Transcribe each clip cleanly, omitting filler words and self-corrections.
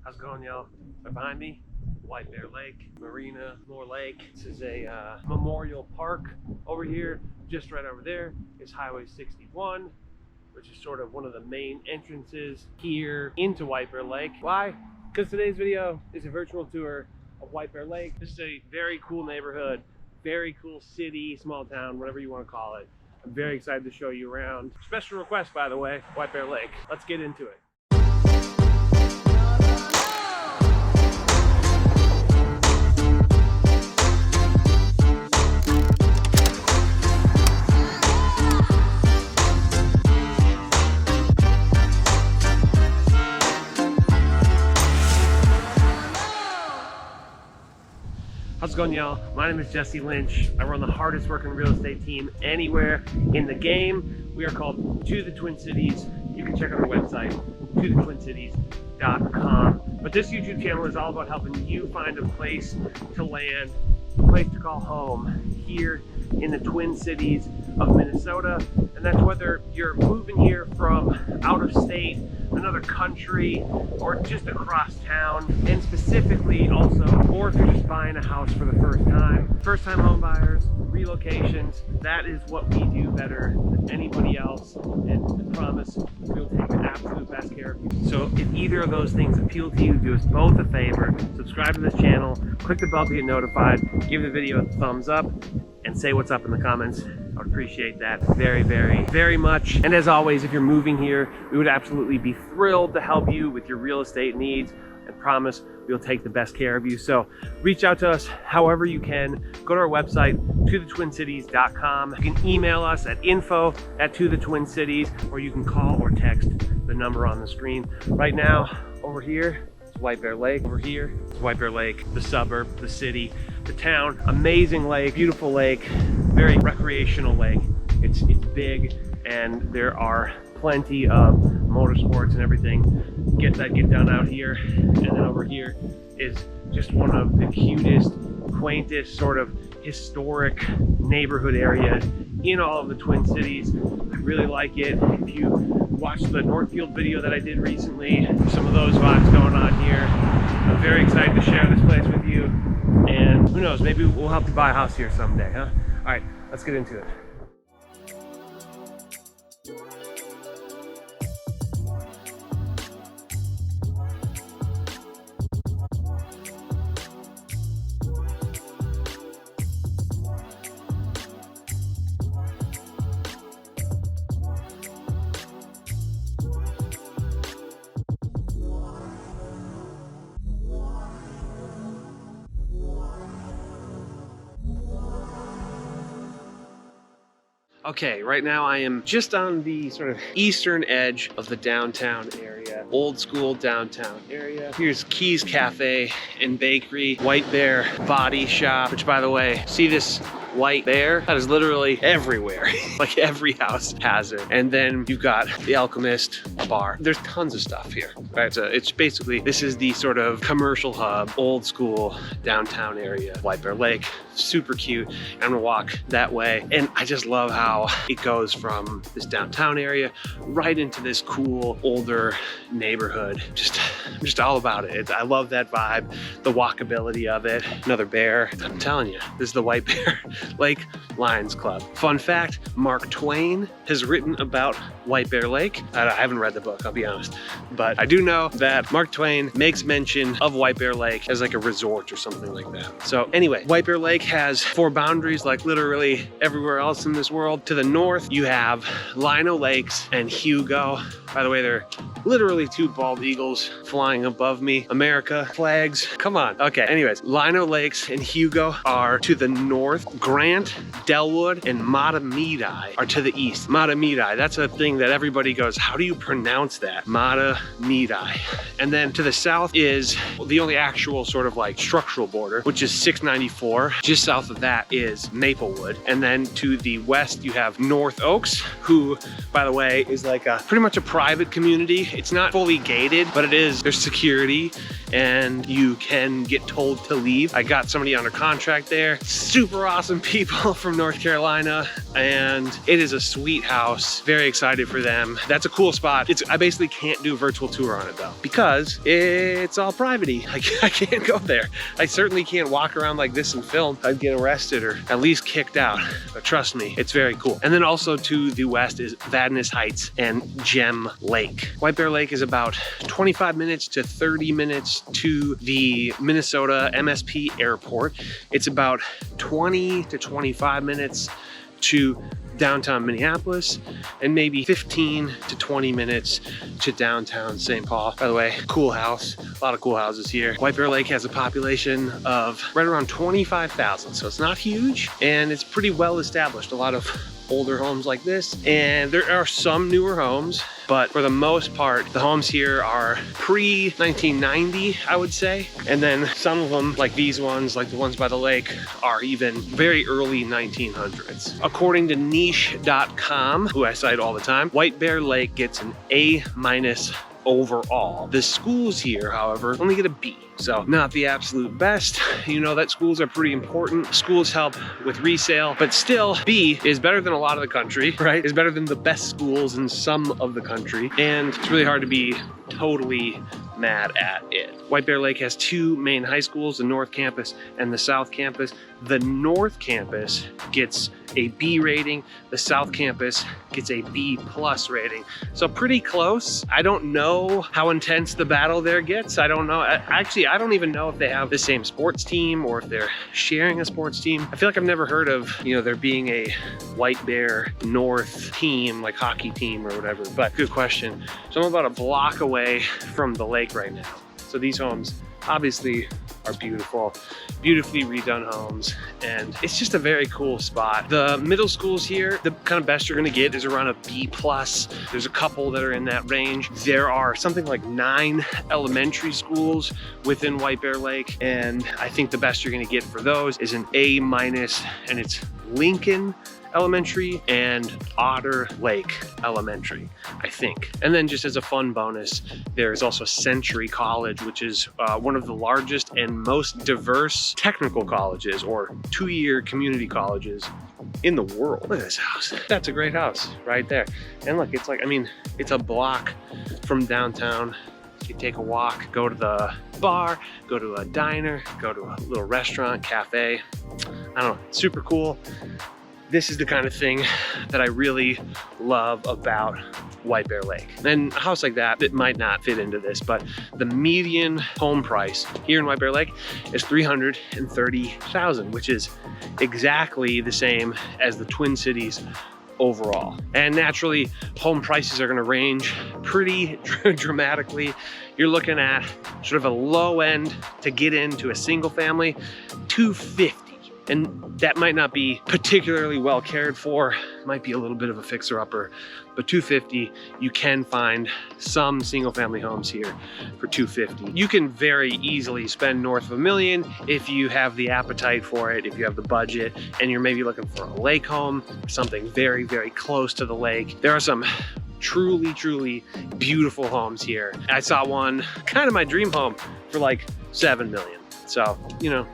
How's it going, y'all? Right behind me, White Bear Lake, Marina, Moore Lake. This is a memorial park over here. Just right over there is Highway 61, which is sort of one of the main entrances here into White Bear Lake. Why? Because today's video is a virtual tour of White Bear Lake. This is a very cool neighborhood, very cool city, small town, whatever you want to call it. I'm very excited to show you around. Special request, by the way, White Bear Lake. Let's get into it. How's it going, y'all? My name is Jesse Lynch. I run the hardest working real estate team anywhere in the game. We are called To the Twin Cities. You can check out our website, tothetwincities.com. But this YouTube channel is all about helping you find a place to land, a place to call home here in the Twin Cities of Minnesota. And that's whether you're moving here from out of state, another country, or just across town, and specifically also, or if you're just buying a house for the first time. First-time home buyers, relocations, that is what we do better than anybody else, and I promise we'll take the absolute best care of you. So if either of those things appeal to you, do us both a favor, subscribe to this channel, click the bell to get notified, give the video a thumbs up, and say what's up in the comments. I would appreciate that very, very, very much. And as always, if you're moving here, we would absolutely be thrilled to help you with your real estate needs, and promise we'll take the best care of you. So reach out to us however you can. Go to our website, tothetwincities.com. You can email us at info@tothetwincities, or you can call or text the number on the screen. Right now, over here, it's White Bear Lake. Over here, it's White Bear Lake, the suburb, the city, the town. Amazing lake, beautiful lake, very recreational lake. It's big, and there are plenty of motorsports and everything get done out here. And then over here is just one of the cutest, quaintest, sort of historic neighborhood areas in all of the Twin Cities. I really like it. If you watched the Northfield video that I did recently, some of those vibes going on here. I'm very excited to share this place with you, and who knows, maybe we'll help you buy a house here someday, huh? All right, let's get into it. Okay, right now I am just on the sort of eastern edge of the downtown area, old school downtown area. Here's Keys Cafe and Bakery, White Bear Body Shop, which, by the way, see this white bear? That is literally everywhere. Like every house has it. And then you've got the Alchemist bar. There's tons of stuff here, right? So it's basically, this is the sort of commercial hub, old school downtown area, White Bear Lake. Super cute. I'm gonna walk that way. And I just love how it goes from this downtown area right into this cool, older neighborhood. I'm just all about it. I love that vibe, the walkability of it. Another bear. I'm telling you, this is the White Bear Lake Lions Club. Fun fact, Mark Twain has written about White Bear Lake. I haven't read the book, I'll be honest, but I do know that Mark Twain makes mention of White Bear Lake as like a resort or something like that. So anyway, White Bear Lake has 4 boundaries like literally everywhere else in this world. To the north, you have Lino Lakes and Hugo. By the way, they're literally 2 bald eagles flying above me. America flags, come on. Okay, anyways, Lino Lakes and Hugo are to the north. Grant, Delwood, and Matamidi are to the east. Matamidi, that's a thing that everybody goes, how do you pronounce that? Matamidi. And then to the south is the only actual sort of like structural border, which is 694. Just south of that is Maplewood. And then to the west, you have North Oaks, who, by the way, is like pretty much a private community. It's not fully gated, but it is, there's security and you can get told to leave. I got somebody under contract there. Super awesome people from North Carolina, and it is a sweet house. Very excited for them. That's a cool spot. I basically can't do a virtual tour on it though, because it's all private-y. I can't go there. I certainly can't walk around like this and film. I'd get arrested or at least kicked out. But trust me, it's very cool. And then also to the west is Vadnais Heights and Gem Lake. White Bear Lake is about 25 minutes to 30 minutes to the Minnesota MSP airport. It's about 20 to 25 minutes to downtown Minneapolis, and maybe 15 to 20 minutes to downtown St. Paul. By the way, cool house, a lot of cool houses here. White Bear Lake has a population of right around 25,000, so it's not huge, and it's pretty well established. A lot of older homes like this, and there are some newer homes, but for the most part, the homes here are pre-1990, I would say. And then some of them, like these ones, like the ones by the lake, are even very early 1900s. According to niche.com, who I cite all the time, White Bear Lake gets an A- overall. The schools here, however, only get a B. So not the absolute best. You know that schools are pretty important. Schools help with resale, but still B is better than a lot of the country, right? It's better than the best schools in some of the country. And it's really hard to be totally mad at it. White Bear Lake has two main high schools, the North Campus and the South Campus. The North Campus gets a B rating. The South Campus gets a B+ rating. So pretty close. I don't know how intense the battle there gets. I don't know. Actually, I don't even know if they have the same sports team or if they're sharing a sports team. I feel like I've never heard of, there being a White Bear North team, like hockey team or whatever, but good question. So I'm about a block away from the lake right now. So these homes obviously are beautiful, beautifully redone homes, and it's just a very cool spot. The middle schools here, the kind of best you're gonna get is around a B+. There's a couple that are in that range. There are something like 9 elementary schools within White Bear Lake, and I think the best you're gonna get for those is an A-, and it's Lincoln Elementary and Otter Lake Elementary, I think. And then just as a fun bonus, there's also Century College, which is one of the largest and most diverse technical colleges or 2-year community colleges in the world. Look at this house. That's a great house right there. And look, it's like, it's a block from downtown. You take a walk, go to the bar, go to a diner, go to a little restaurant, cafe. I don't know, super cool. This is the kind of thing that I really love about White Bear Lake. And a house like that, it might not fit into this, but the median home price here in White Bear Lake is $330,000, which is exactly the same as the Twin Cities overall. And naturally, home prices are gonna range pretty dramatically. You're looking at sort of a low end to get into a single family, $250,000. And that might not be particularly well cared for, might be a little bit of a fixer-upper, but $250,000, you can find some single-family homes here for $250,000. You can very easily spend north of $1 million if you have the appetite for it, if you have the budget, and you're maybe looking for a lake home, something very, very close to the lake. There are some truly, truly beautiful homes here. I saw one, kind of my dream home, for like $7 million. So,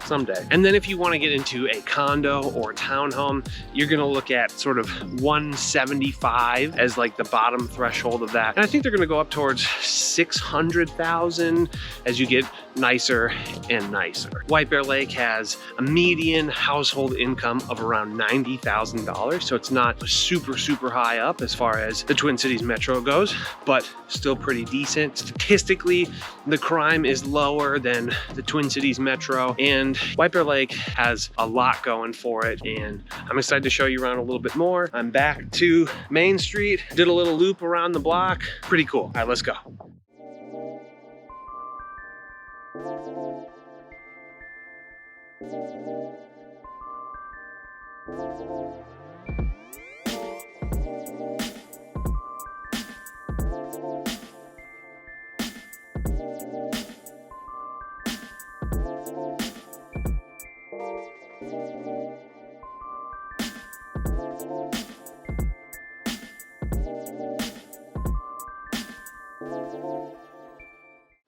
someday. And then if you want to get into a condo or townhome, you're going to look at sort of 175 as like the bottom threshold of that. And I think they're going to go up towards 600,000 as you get nicer and nicer. White Bear Lake has a median household income of around $90,000. So it's not super, super high up as far as the Twin Cities Metro goes, but still pretty decent. Statistically, the crime is lower than the Twin Cities Metro, and White Bear Lake has a lot going for it, and I'm excited to show you around a little bit more. I'm back to Main Street, did a little loop around the block. Pretty cool. All right, let's go.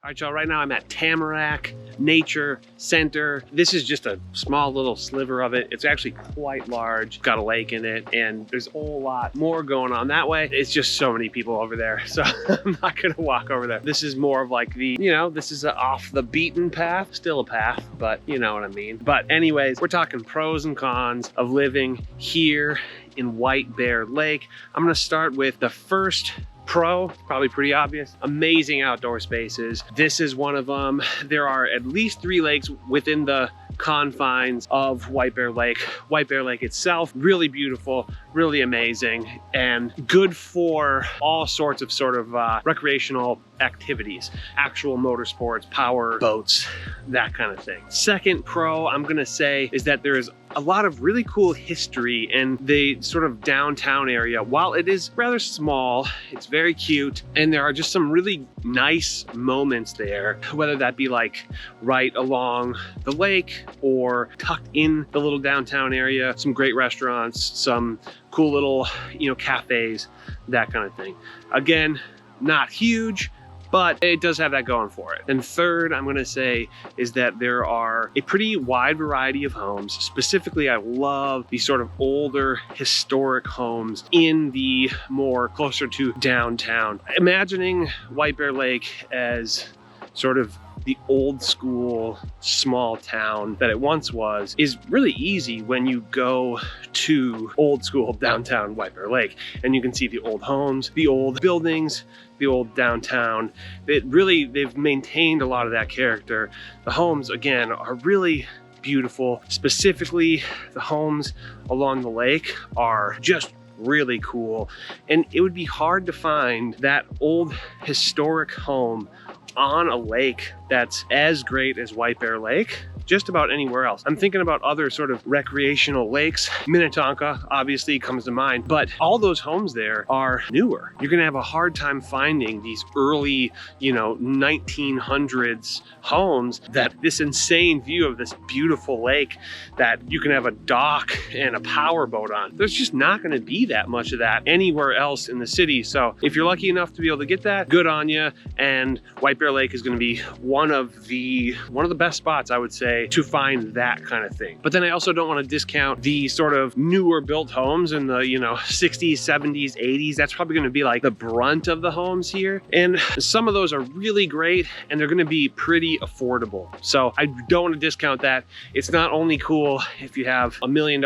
All right, y'all, right now I'm at Tamarack Nature Center. This is just a small little sliver of it. It's actually quite large, got a lake in it, and there's a whole lot more going on that way. It's just so many people over there, so I'm not gonna walk over there. This is more of like the, you know, this is off the beaten path, still a path, but you know what I mean. But anyways, we're talking pros and cons of living here in White Bear Lake. I'm gonna start with the first pro, probably pretty obvious. Amazing outdoor spaces. This is one of them. There are at least 3 lakes within the confines of White Bear Lake. White Bear Lake itself, really beautiful, really amazing, and good for all sorts of recreational activities, actual motorsports, power boats, that kind of thing. Second pro I'm gonna say is that there is a lot of really cool history in the sort of downtown area. While it is rather small, it's very cute, and there are just some really nice moments there, whether that be like right along the lake or tucked in the little downtown area, some great restaurants, some cool little, you know, cafes, that kind of thing. Again, not huge, but it does have that going for it. And third, I'm gonna say, is that there are a pretty wide variety of homes. Specifically, I love these sort of older historic homes in the more closer to downtown. Imagining White Bear Lake as sort of the old school small town that it once was is really easy when you go to old school downtown White Bear Lake, and you can see the old homes, the old buildings, the old downtown. They've maintained a lot of that character. The homes, again, are really beautiful. Specifically, the homes along the lake are just really cool, and it would be hard to find that old historic home on a lake that's as great as White Bear Lake just about anywhere else. I'm thinking about other sort of recreational lakes. Minnetonka obviously comes to mind, but all those homes there are newer. You're gonna have a hard time finding these early, you know, 1900s homes that this insane view of this beautiful lake that you can have a dock and a power boat on. There's just not gonna be that much of that anywhere else in the city. So if you're lucky enough to be able to get that, good on you. And White Bear Lake is gonna be one of the best spots, I would say, to find that kind of thing. But then I also don't want to discount the sort of newer built homes in the, you know, 60s, 70s, 80s. That's probably going to be like the brunt of the homes here. And some of those are really great, and they're going to be pretty affordable. So I don't want to discount that. It's not only cool if you have $1 million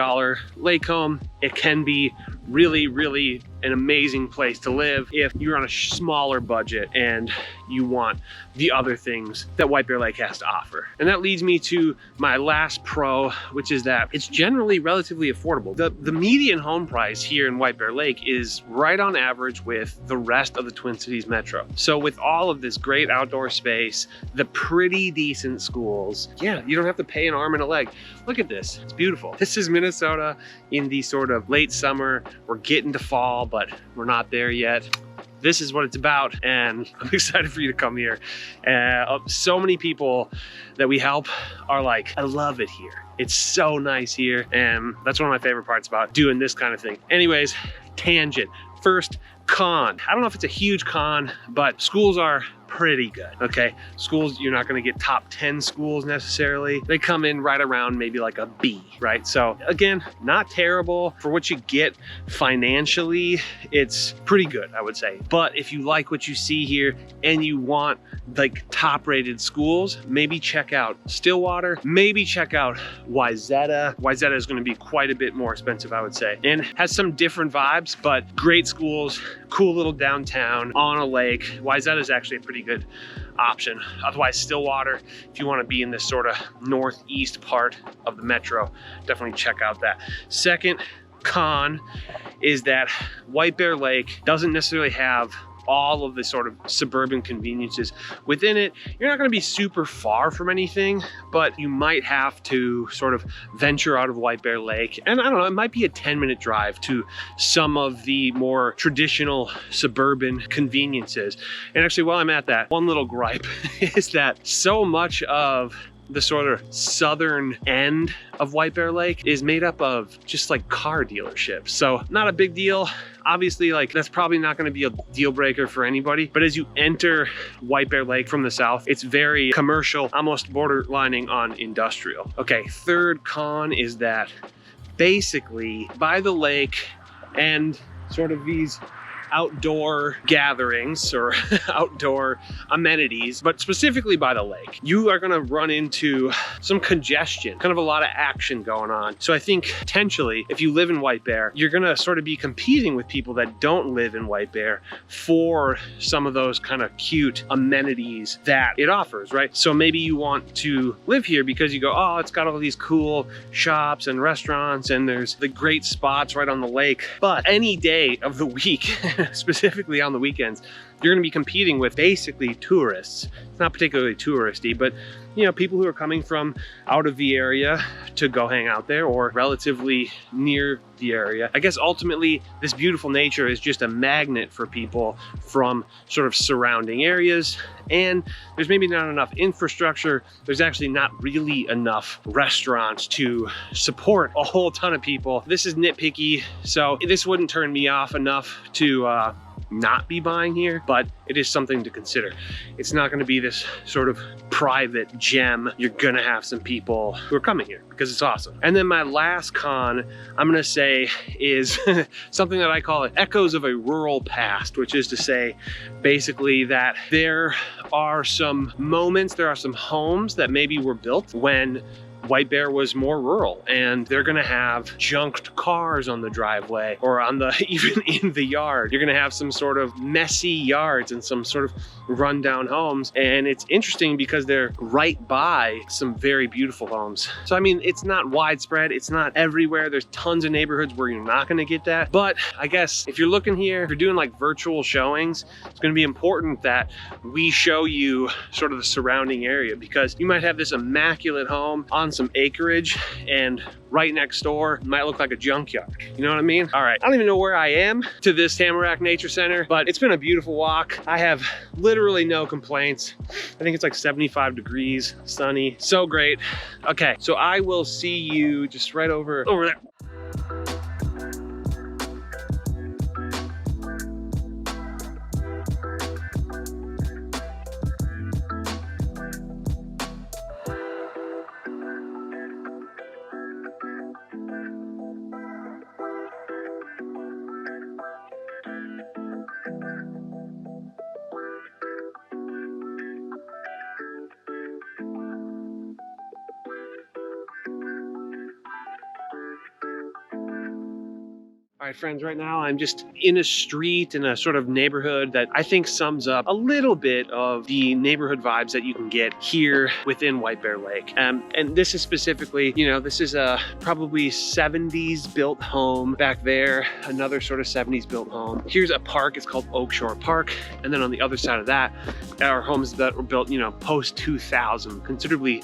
lake home, it can be really, really an amazing place to live if you're on a smaller budget and you want the other things that White Bear Lake has to offer. And that leads me to my last pro, which is that it's generally relatively affordable. The median home price here in White Bear Lake is right on average with the rest of the Twin Cities Metro. So with all of this great outdoor space, the pretty decent schools, yeah, you don't have to pay an arm and a leg. Look at this, it's beautiful. This is Minnesota in the sort of late summer. We're getting to fall, but we're not there yet. This is what it's about, and I'm excited for you to come here. So many people that we help are like, I love it here. It's so nice here, and that's one of my favorite parts about doing this kind of thing. Anyways, tangent. First, con. I don't know if it's a huge con, but schools are pretty good, okay? Schools, you're not gonna get top 10 schools necessarily. They come in right around maybe like a B, right? So again, not terrible. For what you get financially, it's pretty good, I would say. But if you like what you see here and you want like top rated schools, maybe check out Stillwater, maybe check out Wayzata. Wayzata is gonna be quite a bit more expensive, I would say, and has some different vibes, but great schools, cool little downtown on a lake. Wayzata is actually a pretty good option. Otherwise, Stillwater, if you want to be in this sort of northeast part of the metro, definitely check out that. Second con is that White Bear Lake doesn't necessarily have all of the sort of suburban conveniences within it. You're not going to be super far from anything, but you might have to sort of venture out of White Bear Lake. And I don't know, it might be a 10-minute drive to some of the more traditional suburban conveniences. And actually, while I'm at that, one little gripe is that so much of the sort of southern end of White Bear Lake is made up of just like car dealerships. So not a big deal. Obviously, like that's probably not going to be a deal breaker for anybody. But as you enter White Bear Lake from the south, it's very commercial, almost borderlining on industrial. Okay, third con is that basically by the lake and sort of these outdoor gatherings or outdoor amenities, but specifically by the lake, you are going to run into some congestion, kind of a lot of action going on. So I think potentially if you live in White Bear, you're going to sort of be competing with people that don't live in White Bear for some of those kind of cute amenities that it offers, right? So maybe you want to live here because you go, oh, it's got all these cool shops and restaurants and there's the great spots right on the lake. But any day of the week, specifically on the weekends, you're going to be competing with basically tourists. It's not particularly touristy, but you know, people who are coming from out of the area to go hang out there or relatively near the area. I guess ultimately this beautiful nature is just a magnet for people from sort of surrounding areas, and there's maybe not enough infrastructure. There's actually not really enough restaurants to support a whole ton of people. This is nitpicky, so this wouldn't turn me off enough to not be buying here, but it is something to consider. It's not going to be this sort of private gem. You're gonna have some people who are coming here because it's awesome. And then my last con, I'm gonna say, is something that I call it echoes of a rural past, which is to say basically that there are some moments, there are some homes that maybe were built when White Bear was more rural, and they're gonna have junked cars on the driveway or on the even in the yard. You're gonna have some sort of messy yards and some sort of rundown homes, and it's interesting because they're right by some very beautiful homes. So I mean, it's not widespread, it's not everywhere. There's tons of neighborhoods where you're not gonna get that, but I guess if you're looking here, if you're doing like virtual showings, it's gonna be important that we show you sort of the surrounding area, because you might have this immaculate home on some acreage and right next door might look like a junkyard. You know what I mean? All right, I don't even know where I am to this Tamarack Nature Center, but it's been a beautiful walk. I have literally no complaints. I think it's like 75 degrees, sunny, so great. Okay, so I will see you just right over there. All right, friends, right now I'm just in a street in a sort of neighborhood that I think sums up a little bit of the neighborhood vibes that you can get here within White Bear Lake. And this is specifically, you know, this is a probably 70s built home. Back there, another sort of 70s built home. Here's a park, it's called Oak Shore Park. And then on the other side of that are homes that were built, you know, post 2000, considerably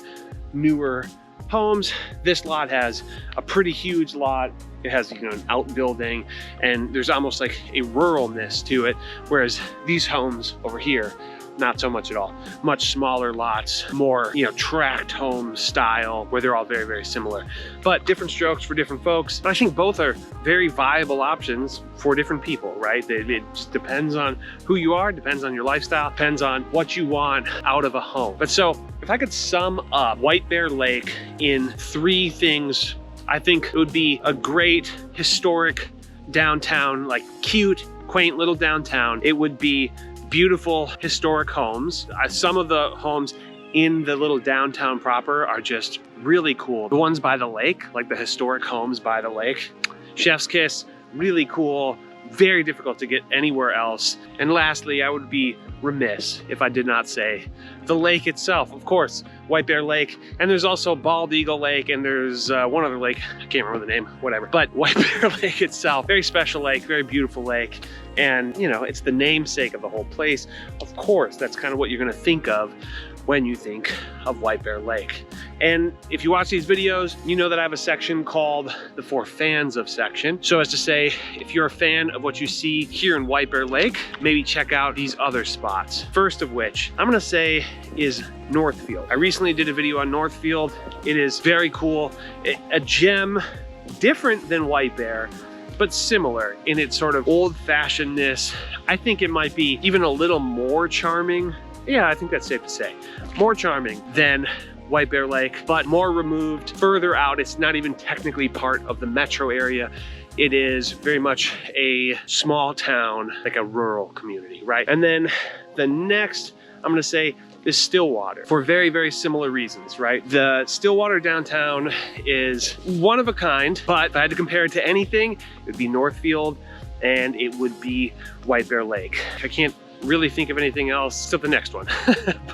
newer homes. This lot has a pretty huge lot. It has, you know, an outbuilding, and there's almost like a ruralness to it, whereas these homes over here, not so much at all. Much smaller lots, more, you know, tract home style, where they're all very, very similar. But different strokes for different folks. But I think both are very viable options for different people, right? It just depends on who you are, depends on your lifestyle, depends on what you want out of a home. But so, if I could sum up White Bear Lake in 3 things, I think it would be a great historic downtown, like cute, quaint little downtown. It would be beautiful historic homes. Some of the homes in the little downtown proper are just really cool. The ones by the lake, like the historic homes by the lake, chef's kiss, really cool, very difficult to get anywhere else. And lastly, I would be remiss if I did not say the lake itself. Of course, White Bear Lake, and there's also Bald Eagle Lake, and there's one other lake, I can't remember the name, whatever. But White Bear Lake itself, very special lake, very beautiful lake. And you know, it's the namesake of the whole place. Of course, that's kind of what you're gonna think of when you think of White Bear Lake. And if you watch these videos, you know that I have a section called the For Fans of section. So as to say, if you're a fan of what you see here in White Bear Lake, maybe check out these other spots. First of which, I'm gonna say is Northfield. I recently did a video on Northfield. It is very cool, a gem, different than White Bear, but similar in its sort of old-fashionedness. I think it might be even a little more charming. Yeah, I think that's safe to say. More charming than White Bear Lake, but more removed, further out. It's not even technically part of the metro area. It is very much a small town, like a rural community, right? And then the next, I'm gonna say, is Stillwater, for very, very similar reasons, right? The Stillwater downtown is one of a kind, but if I had to compare it to anything, it would be Northfield and it would be White Bear Lake. I can't really think of anything else, still the next one.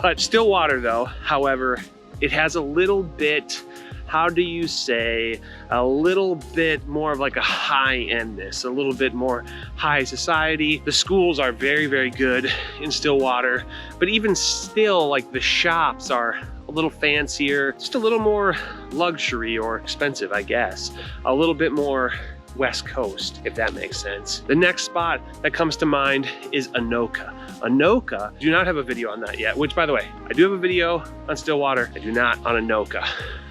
But Stillwater though, however, it has a little bit, how do you say, a little bit more of like a high-endness, a little bit more high society. The schools are very, very good in Stillwater, but even still, like the shops are a little fancier, just a little more luxury or expensive, I guess. A little bit more West Coast, if that makes sense. The next spot that comes to mind is Anoka. Anoka, do not have a video on that yet, which by the way, I do have a video on Stillwater, I do not on Anoka.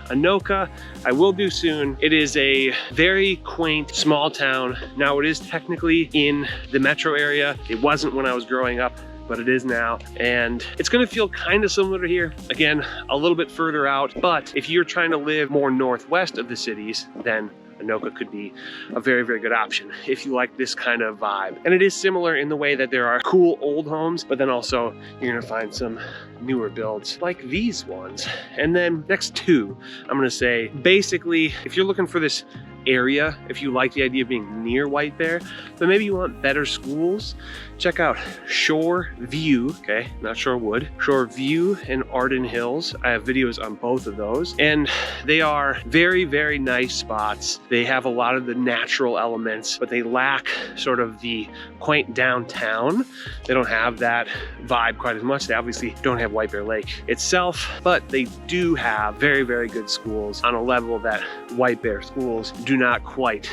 Anoka, I will do soon. It is a very quaint, small town. Now it is technically in the metro area. It wasn't when I was growing up, but it is now. And it's gonna feel kind of similar to here. Again, a little bit further out, but if you're trying to live more northwest of the cities, then Anoka could be a very, very good option if you like this kind of vibe. And it is similar in the way that there are cool old homes, but then also you're gonna find some newer builds like these ones. And then next two, I'm gonna say, basically, if you're looking for this area, if you like the idea of being near White Bear, but maybe you want better schools, check out Shoreview, okay, not Shorewood, Shoreview and Arden Hills. I have videos on both of those, and they are very, very nice spots. They have a lot of the natural elements, but they lack sort of the quaint downtown. They don't have that vibe quite as much. They obviously don't have White Bear Lake itself, but they do have very, very good schools on a level that White Bear schools do not quite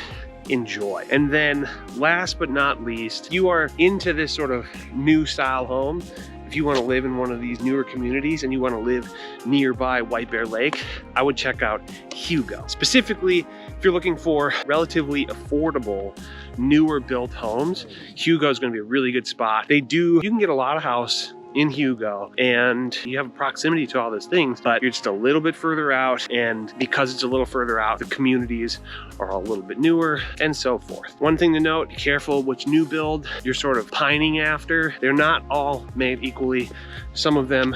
enjoy. And then last but not least, you are into this sort of new style home. If you want to live in one of these newer communities and you want to live nearby White Bear Lake, I would check out Hugo. Specifically, if you're looking for relatively affordable, newer built homes, Hugo is going to be a really good spot. You can get a lot of house in Hugo and you have a proximity to all those things, but you're just a little bit further out, and because it's a little further out, the communities are a little bit newer and so forth. One thing to note, be careful which new build you're sort of pining after. They're not all made equally. Some of them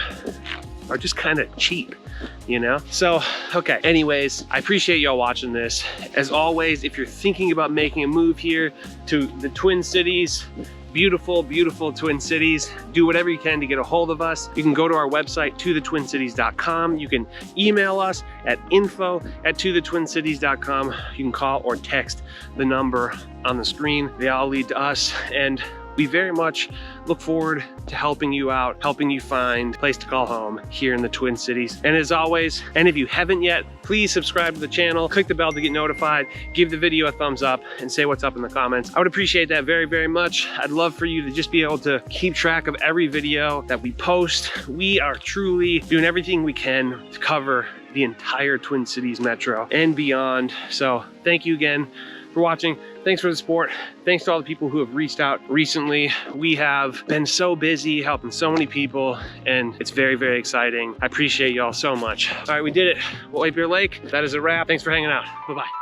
are just kind of cheap, you know? So, okay, anyways, I appreciate y'all watching this. As always, if you're thinking about making a move here to the Twin Cities, beautiful, beautiful Twin Cities, do whatever you can to get a hold of us. You can go to our website, tothetwincities.com. You can email us at info@tothetwincities.com. You can call or text the number on the screen. They all lead to us, and we very much look forward to helping you out, helping you find a place to call home here in the Twin Cities. And as always, and if you haven't yet, please subscribe to the channel, click the bell to get notified, give the video a thumbs up, and say what's up in the comments. I would appreciate that very, very much. I'd love for you to just be able to keep track of every video that we post. We are truly doing everything we can to cover the entire Twin Cities Metro and beyond. So thank you again for watching. Thanks for the support. Thanks to all the people who have reached out recently. We have been so busy helping so many people, and it's very, very exciting. I appreciate y'all so much. All right, we did it. White Bear Lake, that is a wrap. Thanks for hanging out. Bye-bye.